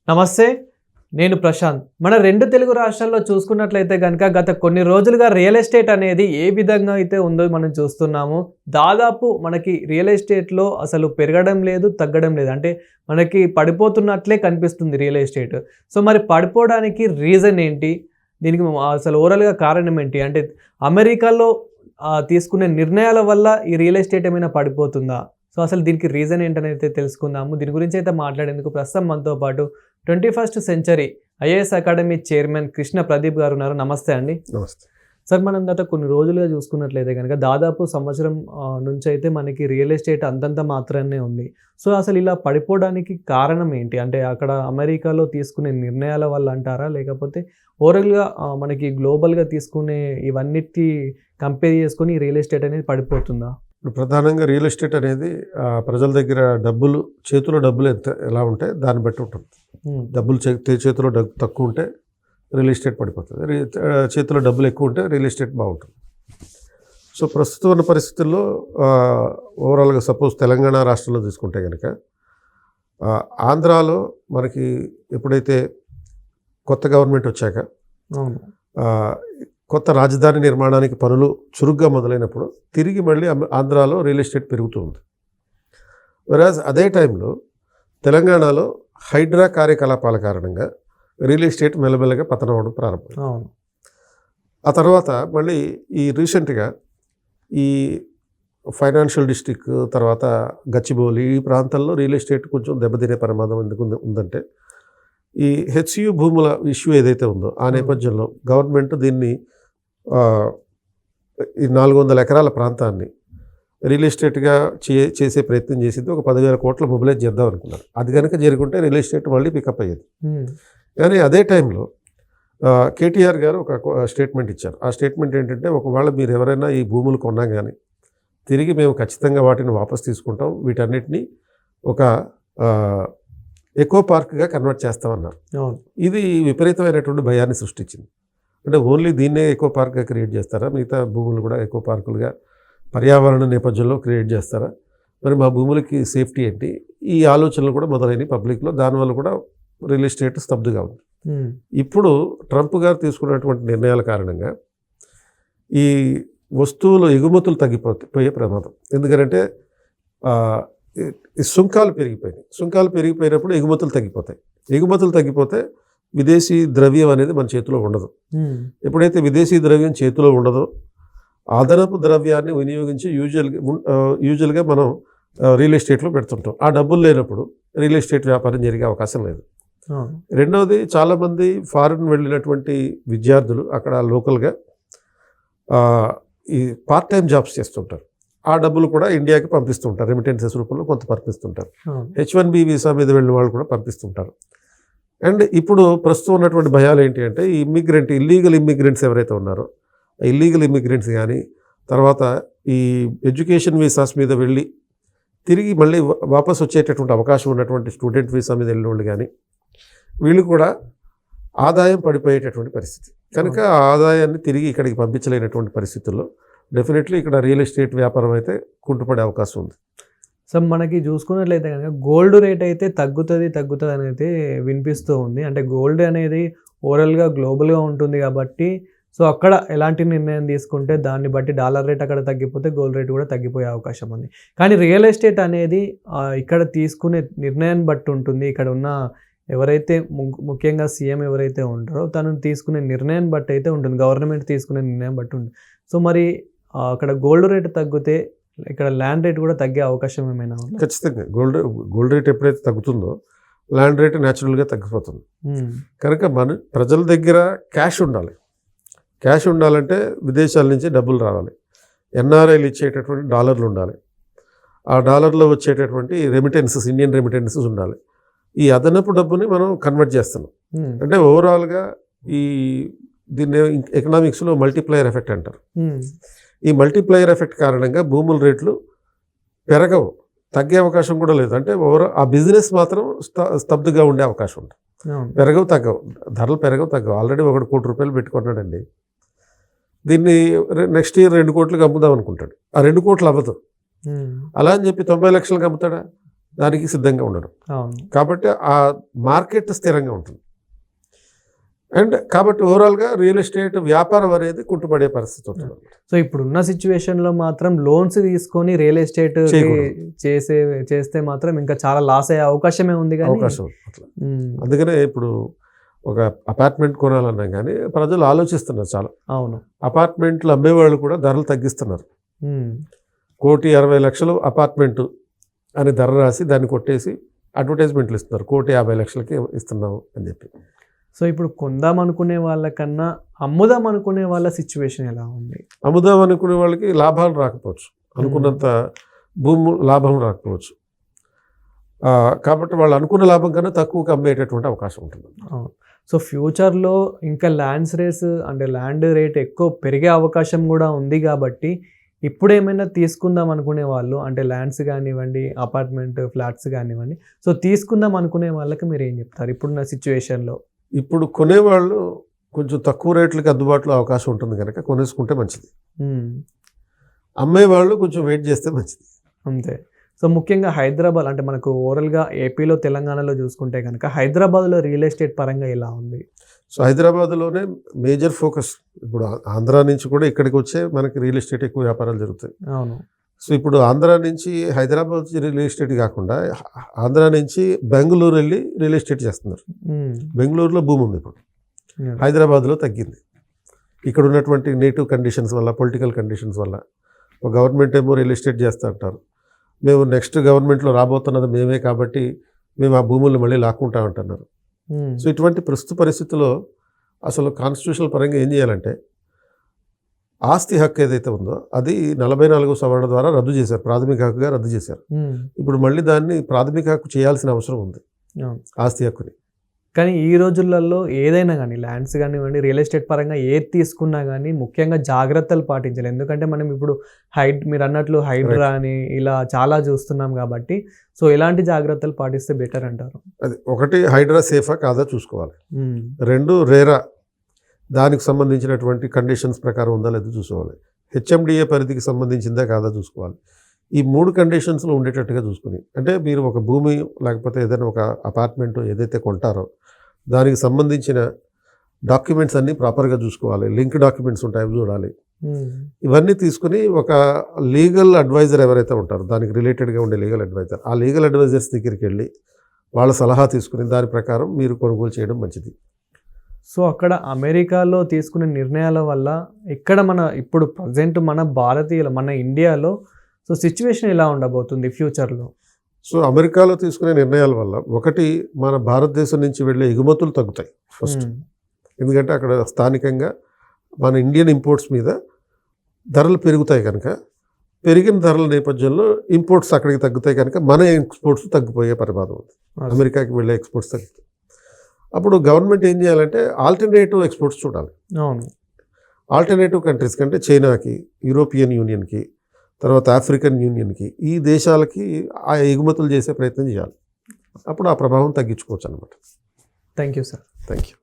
నమస్తే. నేను ప్రశాంత్. మన 2 తెలుగు రాష్ట్రాల్లో చూసుకున్నట్లయితే గనక గత కొన్ని రోజులుగా రియల్ ఎస్టేట్ అనేది ఏ విధంగా అయితే ఉందో మనం చూస్తున్నాము. దాదాపు మనకి రియల్ ఎస్టేట్‌లో అసలు పెరగడం లేదు, తగ్గడం లేదు. అంటే మనకి పడిపోతున్నట్లే కనిపిస్తుంది రియల్ ఎస్టేట్. సో, మరి పడిపోవడానికి రీజన్ ఏంటి? దీనికి అసలు ఓవరాల్‌గా కారణం ఏంటి? అంటే అమెరికాలో తీసుకునే నిర్ణయాల వల్ల ఈ రియల్ ఎస్టేట్ ఏమైనా పడిపోతుందా? సో, అసలు దీనికి రీజన్ ఏంటనైతే తెలుసుకుందాము. దీని గురించి అయితే మాట్లాడేందుకు ప్రస్తుతం మనతో పాటు 21st century IAS academy chairman Krishna Pradeep గారు ఉన్నారు. నమస్తే అండి. నమస్తే సార్, మనం గత కొన్ని రోజులుగా చూసుకున్నట్లయితే కనుక దాదాపు సంవత్సరం నుంచి అయితే మనకి రియల్ ఎస్టేట్ అంతంత మాత్రమే ఉంది. సో, అసలు ఇలా పడిపోవడానికి కారణం ఏంటి? అంటే అక్కడ అమెరికాలో తీసుకునే నిర్ణయాల వల్ల అంటారా? లేకపోతే ఓవరాల్‌గా మనకి గ్లోబల్‌గా తీసుకునే ఇవన్నిటి కంపేర్ చేసుకొని రియల్ ఎస్టేట్ అనేది పడిపోతుందా? ఇప్పుడు ప్రధానంగా రియల్ ఎస్టేట్ అనేది ప్రజల దగ్గర చేతిలో డబ్బులు ఎలా ఉంటే దాన్ని బట్టి ఉంటుంది. డబ్బులు చేతిలో తక్కువ ఉంటే రియల్ ఎస్టేట్ పడిపోతుంది. చేతిలో డబ్బులు ఎక్కువ ఉంటే రియల్ ఎస్టేట్ బాగుంటుంది. సో ప్రస్తుతం ఉన్న పరిస్థితుల్లో ఓవరాల్గా సపోజ్ తెలంగాణ రాష్ట్రంలో తీసుకుంటే కనుక ఆంధ్రాలో మనకి ఎప్పుడైతే కొత్త గవర్నమెంట్ వచ్చాక కొత్త రాజధాని నిర్మాణానికి పనులు చురుగ్గా మొదలైనప్పుడు తిరిగి మళ్ళీ ఆంధ్రాలో రియల్ ఎస్టేట్ పెరుగుతూ ఉంది. వెరాజ్ అదే టైంలో తెలంగాణలో హైడ్రా కార్యకలాపాల కారణంగా రియల్ ఎస్టేట్ మెల్లమెల్లగా పతనం అవడం ప్రారంభమైంది. ఆ తర్వాత మళ్ళీ రీసెంట్గా ఈ ఫైనాన్షియల్ డిస్ట్రిక్ట్ తర్వాత గచ్చిబౌలి ఈ ప్రాంతాల్లో రియల్ ఎస్టేట్ కొంచెం దెబ్బతినే ప్రమాదం ఎందుకు ఉందంటే ఈ హెచ్యు భూముల ఇష్యూ ఏదైతే ఉందో ఆ నేపథ్యంలో గవర్నమెంట్ దీన్ని ఈ 400 ఎకరాల ప్రాంతాన్ని రియల్ ఎస్టేట్గా చేసే ప్రయత్నం చేసింది. ఒక 10,000 కోట్ల మొబిలైజ్ చేద్దాం అనుకున్నారు. అది కనుక జరుగుంటే రియల్ ఎస్టేట్ మళ్ళీ పికప్ అయ్యేది. కానీ అదే టైంలో కేటీఆర్ గారు ఒక స్టేట్మెంట్ ఇచ్చారు. ఆ స్టేట్మెంట్ ఏంటంటే, ఒకవేళ మీరు ఎవరైనా ఈ భూములు కొన్నా కానీ తిరిగి మేము ఖచ్చితంగా వాటిని వాపస్ తీసుకుంటాం, వీటన్నిటినీ ఒక ఎకో పార్క్గా కన్వర్ట్ చేస్తామన్నారు. ఇది విపరీతమైనటువంటి భయాన్ని సృష్టించింది. అంటే ఓన్లీ దీన్నే ఎకో పార్క్గా క్రియేట్ చేస్తారా, మిగతా భూములు కూడా ఎకో పార్కులుగా పర్యావరణ నేపథ్యంలో క్రియేట్ చేస్తారా, మరి మా భూములకి సేఫ్టీ ఏంటి, ఈ ఆలోచనలు కూడా మొదలైనవి పబ్లిక్లో. దానివల్ల కూడా రియల్ ఎస్టేట్ స్తబ్దుగా ఉంది. ఇప్పుడు ట్రంప్ గారు తీసుకున్నటువంటి నిర్ణయాల కారణంగా ఈ వస్తువులు ఎగుమతులు తగ్గిపోయే ప్రమాదం. ఎందుకంటే ఈ సుంకాలు పెరిగిపోయినప్పుడు ఎగుమతులు తగ్గిపోతే విదేశీ ద్రవ్యం అనేది మన చేతిలో ఉండదు. ఎప్పుడైతే విదేశీ ద్రవ్యం చేతిలో ఉండదో అదనపు ద్రవ్యాన్ని వినియోగించి యూజువల్గా మనం రియల్ ఎస్టేట్లో పెడుతుంటాం. ఆ డబ్బులు లేనప్పుడు రియల్ ఎస్టేట్ వ్యాపారం జరిగే అవకాశం లేదు. రెండవది, చాలామంది ఫారిన్ వెళ్ళినటువంటి విద్యార్థులు అక్కడ లోకల్గా ఈ పార్ట్ టైం జాబ్స్ చేస్తుంటారు. ఆ డబ్బులు కూడా ఇండియాకి పంపిస్తుంటారు, రెమిటెన్సెస్ రూపంలో కొంత పంపిస్తుంటారు. H1B వీసా మీద వెళ్ళిన వాళ్ళు కూడా పంపిస్తుంటారు. అండ్ ఇప్పుడు ప్రస్తుతం ఉన్నటువంటి భయాలు ఏంటి అంటే, ఈ ఇల్లీగల్ ఇమ్మిగ్రెంట్స్ ఎవరైతే ఉన్నారో ఇల్లీగల్ ఇమ్మిగ్రెంట్స్ కానీ, తర్వాత ఈ ఎడ్యుకేషన్ వీసాస్ మీద వెళ్ళి తిరిగి మళ్ళీ వాపస్ వచ్చేటటువంటి అవకాశం ఉన్నటువంటి స్టూడెంట్ వీసా మీద వెళ్ళిన వాళ్ళు కానీ, వీళ్ళు కూడా ఆదాయం పడిపోయేటటువంటి పరిస్థితి. కనుక ఆ ఆదాయాన్ని తిరిగి ఇక్కడికి పంపించలేనటువంటి పరిస్థితుల్లో డెఫినెట్లీ ఇక్కడ రియల్ ఎస్టేట్ వ్యాపారం అయితే కుంటుపడే అవకాశం ఉంది. సో, మనకి చూసుకున్నట్లయితే కనుక గోల్డ్ రేట్ అయితే తగ్గుతుంది అనేది వినిపిస్తూ ఉంది. అంటే గోల్డ్ అనేది ఓవరాల్గా గ్లోబల్గా ఉంటుంది కాబట్టి, సో అక్కడ ఎలాంటి నిర్ణయం తీసుకుంటే దాన్ని బట్టి డాలర్ రేట్ అక్కడ తగ్గిపోతే గోల్డ్ రేట్ కూడా తగ్గిపోయే అవకాశం ఉంది. కానీ రియల్ ఎస్టేట్ అనేది ఇక్కడ తీసుకునే నిర్ణయాన్ని బట్టి ఉంటుంది. ఇక్కడ ఉన్న ఎవరైతే ముఖ్యంగా సీఎం ఎవరైతే ఉంటారో తను తీసుకునే నిర్ణయాన్ని బట్టి అయితే ఉంటుంది, గవర్నమెంట్ తీసుకునే నిర్ణయం బట్టి ఉంటుంది. సో మరి అక్కడ గోల్డ్ రేట్ తగ్గితే ఇక్కడ ల్యాండ్ రేట్ కూడా తగ్గే అవకాశం ఏమైనా ఉంది? ఖచ్చితంగా గోల్డ్ రేట్ ఎప్పుడైతే తగ్గుతుందో ల్యాండ్ రేట్ న్యాచురల్గా తగ్గిపోతుంది. కనుక ప్రజల దగ్గర క్యాష్ ఉండాలంటే విదేశాల నుంచి డబ్బులు రావాలి. ఎన్ఆర్ఐలు ఇచ్చేటటువంటి డాలర్లు ఉండాలి. ఆ డాలర్లో వచ్చేటటువంటి ఇండియన్ రెమిటెన్సెస్ ఉండాలి. ఈ అదనపు డబ్బుని మనం కన్వర్ట్ చేస్తున్నాం. అంటే ఓవరాల్గా దీన్ని ఎకనామిక్స్లో మల్టిప్లయర్ ఎఫెక్ట్ అంటారు. ఈ మల్టిప్లయర్ ఎఫెక్ట్ కారణంగా భూముల రేట్లు పెరగవు, తగ్గే అవకాశం కూడా లేదు. అంటే ఆ బిజినెస్ మాత్రం స్తబ్దుగా ఉండే అవకాశం ఉంటుంది. ధరలు పెరగవు తగ్గవు. ఆల్రెడీ 1 కోటి రూపాయలు పెట్టుకున్నాడండి, దీన్ని నెక్స్ట్ ఇయర్ 2 కోట్లకి అమ్ముదాం అనుకుంటాడు. ఆ 2 కోట్లు అవ్వదు. అలా అని చెప్పి 90 లక్షలకు అమ్ముతాడా? దానికి సిద్ధంగా ఉండడం. అవును. కాబట్టి ఆ మార్కెట్ స్థిరంగా ఉంటుంది. అండ్ కాబట్టి ఓవరాల్గా రియల్ ఎస్టేట్ వ్యాపారం అనేది కుంటుపడే పరిస్థితి ఉంటుంది. సో ఇప్పుడున్న సిచ్యువేషన్లో మాత్రం లోన్స్ తీసుకొని రియల్ ఎస్టేట్ చేయకూడదు. చేస్తే మాత్రం ఇంకా చాలా లాస్ అయ్యే అవకాశమే ఉంది కానీ అవకాశం అట్లా. అందుకనే ఇప్పుడు ఒక అపార్ట్మెంట్ కొనాలన్నా కానీ ప్రజలు ఆలోచిస్తున్నారు చాలా. అవును. అపార్ట్మెంట్లు అమ్మేవాళ్ళు కూడా ధరలు తగ్గిస్తున్నారు. 1,60,00,000 అపార్ట్మెంట్ అని ధర రాసి దాన్ని కొట్టేసి అడ్వర్టైజ్మెంట్లు ఇస్తున్నారు. 1,50,00,000కి ఇస్తున్నాము అని చెప్పి. సో ఇప్పుడు కొందాం అనుకునే వాళ్ళకన్నా అమ్ముదాం అనుకునే వాళ్ళ సిచ్యువేషన్ ఎలా ఉంది? అమ్ముదాం అనుకునే వాళ్ళకి లాభాలు రాకపోవచ్చు, అనుకున్నంత భూము లాభం రాకపోవచ్చు. కాబట్టి వాళ్ళు అనుకున్న లాభం కన్నా తక్కువకి అమ్మేటటువంటి అవకాశం ఉంటుంది. సో ఫ్యూచర్లో ఇంకా ల్యాండ్ రేట్ ఎక్కువ పెరిగే అవకాశం కూడా ఉంది కాబట్టి ఇప్పుడు ఏమైనా తీసుకుందాం అనుకునే వాళ్ళు అంటే ల్యాండ్స్ కానివ్వండి, అపార్ట్మెంట్ ఫ్లాట్స్ కానివ్వండి, సో తీసుకుందాం అనుకునే వాళ్ళకి మీరు ఏం చెప్తారు ఇప్పుడున్న సిచ్యువేషన్లో? ఇప్పుడు కొనేవాళ్ళు కొంచెం తక్కువ రేట్లకి అందుబాటులో అవకాశం ఉంటుంది కనుక కొనేసుకుంటే మంచిది. అమ్మేవాళ్ళు కొంచెం వెయిట్ చేస్తే మంచిది. అంతే. సో ముఖ్యంగా హైదరాబాద్ అంటే మనకు ఓవరాల్గా ఏపీలో తెలంగాణలో చూసుకుంటే కనుక హైదరాబాద్లో రియల్ ఎస్టేట్ పరంగా ఎలా ఉంది? సో హైదరాబాద్లోనే మేజర్ ఫోకస్. ఇప్పుడు ఆంధ్రా నుంచి కూడా ఇక్కడికి వచ్చే మనకి రియల్ ఎస్టేట్ ఎక్కువ వ్యాపారాలు జరుగుతాయి. అవును. సో ఇప్పుడు ఆంధ్రా నుంచి హైదరాబాద్ రియల్ ఎస్టేట్ కాకుండా ఆంధ్రా నుంచి బెంగళూరు వెళ్ళి రియల్ ఎస్టేట్ చేస్తున్నారు. బెంగళూరులో భూమి ఉంది ఇప్పుడు, హైదరాబాద్లో తగ్గింది. ఇక్కడ ఉన్నటువంటి నేటివ్ కండిషన్స్ వల్ల, పొలిటికల్ కండిషన్స్ వల్ల. ఒక గవర్నమెంట్ ఏమో రియల్ ఎస్టేట్ చేస్తూ అంటారు, మేము నెక్స్ట్ గవర్నమెంట్లో రాబోతున్నది మేమే కాబట్టి మేము ఆ భూములను మళ్ళీ లాక్కుంటా ఉంటున్నారు. సో ఇటువంటి ప్రస్తుత పరిస్థితుల్లో అసలు కాన్స్టిట్యూషనల్ పరంగా ఏం చేయాలంటే ఆస్తి హక్కు ఏదైతే ఉందో అది 44వ సవరణ ద్వారా రద్దు చేశారు, ప్రాథమిక హక్కుగా రద్దు చేశారు. ఇప్పుడు మళ్ళీ దాన్ని ప్రాథమిక హక్కు చేయాల్సిన అవసరం ఉంది, ఆస్తి హక్కుని. కానీ ఈ రోజులలో ఏదైనా కానీ ల్యాండ్స్ కానివ్వండి, రియల్ ఎస్టేట్ పరంగా ఏది తీసుకున్నా కానీ ముఖ్యంగా జాగ్రత్తలు పాటించాలి. ఎందుకంటే మనం ఇప్పుడు మీరు అన్నట్లు హైడ్రా అని ఇలా చాలా చూస్తున్నాం కాబట్టి సో ఎలాంటి జాగ్రత్తలు పాటిస్తే బెటర్ అంటారు? అది ఒకటి, హైడ్రా సేఫా కాదా చూసుకోవాలి. 2, రేరా దానికి సంబంధించినటువంటి కండిషన్స్ ప్రకారం ఉందా లేదో చూసుకోవాలి. హెచ్ఎండిఏ పరిధికి సంబంధించిందా కాదా చూసుకోవాలి. ఈ 3 కండిషన్స్లో ఉండేటట్టుగా చూసుకుని, అంటే మీరు ఒక భూమి లేకపోతే ఏదైనా ఒక అపార్ట్మెంట్ ఏదైతే కొంటారో దానికి సంబంధించిన డాక్యుమెంట్స్ అన్నీ ప్రాపర్గా చూసుకోవాలి. లింక్ డాక్యుమెంట్స్ ఉంటాయి, అవి చూడాలి. ఇవన్నీ తీసుకుని ఒక లీగల్ అడ్వైజర్ ఎవరైతే ఉంటారో దానికి రిలేటెడ్గా ఉండే లీగల్ అడ్వైజర్, ఆ లీగల్ అడ్వైజర్స్ దగ్గరికి వెళ్ళి వాళ్ళ సలహా తీసుకుని దాని ప్రకారం మీరు కొనుగోలు చేయడం మంచిది. సో అక్కడ అమెరికాలో తీసుకునే నిర్ణయాల వల్ల ఇక్కడ ఇప్పుడు ప్రజెంట్ మన ఇండియాలో సో సిచ్యువేషన్ ఎలా ఉండబోతుంది ఫ్యూచర్లో? సో అమెరికాలో తీసుకునే నిర్ణయాల వల్ల ఒకటి, మన భారతదేశం నుంచి వెళ్ళే ఎగుమతులు తగ్గుతాయి ఫస్ట్. ఎందుకంటే అక్కడ స్థానికంగా మన ఇండియన్ ఇంపోర్ట్స్ మీద ధరలు పెరుగుతాయి కనుక, పెరిగిన ధరల నేపథ్యంలో ఇంపోర్ట్స్ అక్కడికి తగ్గుతాయి కనుక మన ఎక్స్పోర్ట్స్ తగ్గిపోయే ప్రమాదం ఉంది. అమెరికాకి వెళ్ళే ఎక్స్పోర్ట్స్ తగ్గుతాయి. అప్పుడు గవర్నమెంట్ ఏం చేయాలంటే ఆల్టర్నేటివ్ ఎక్స్పోర్ట్స్ చూడాలి. ఆల్టర్నేటివ్ కంట్రీస్ కంటే చైనాకి, యూరోపియన్ యూనియన్కి, తర్వాత ఆఫ్రికన్ యూనియన్కి, ఈ దేశాలకి ఆ ఎగుమతులు చేసే ప్రయత్నం చేయాలి. అప్పుడు ఆ ప్రభావం తగ్గించుకోవచ్చు అన్నమాట. Thank you sir. Thank you.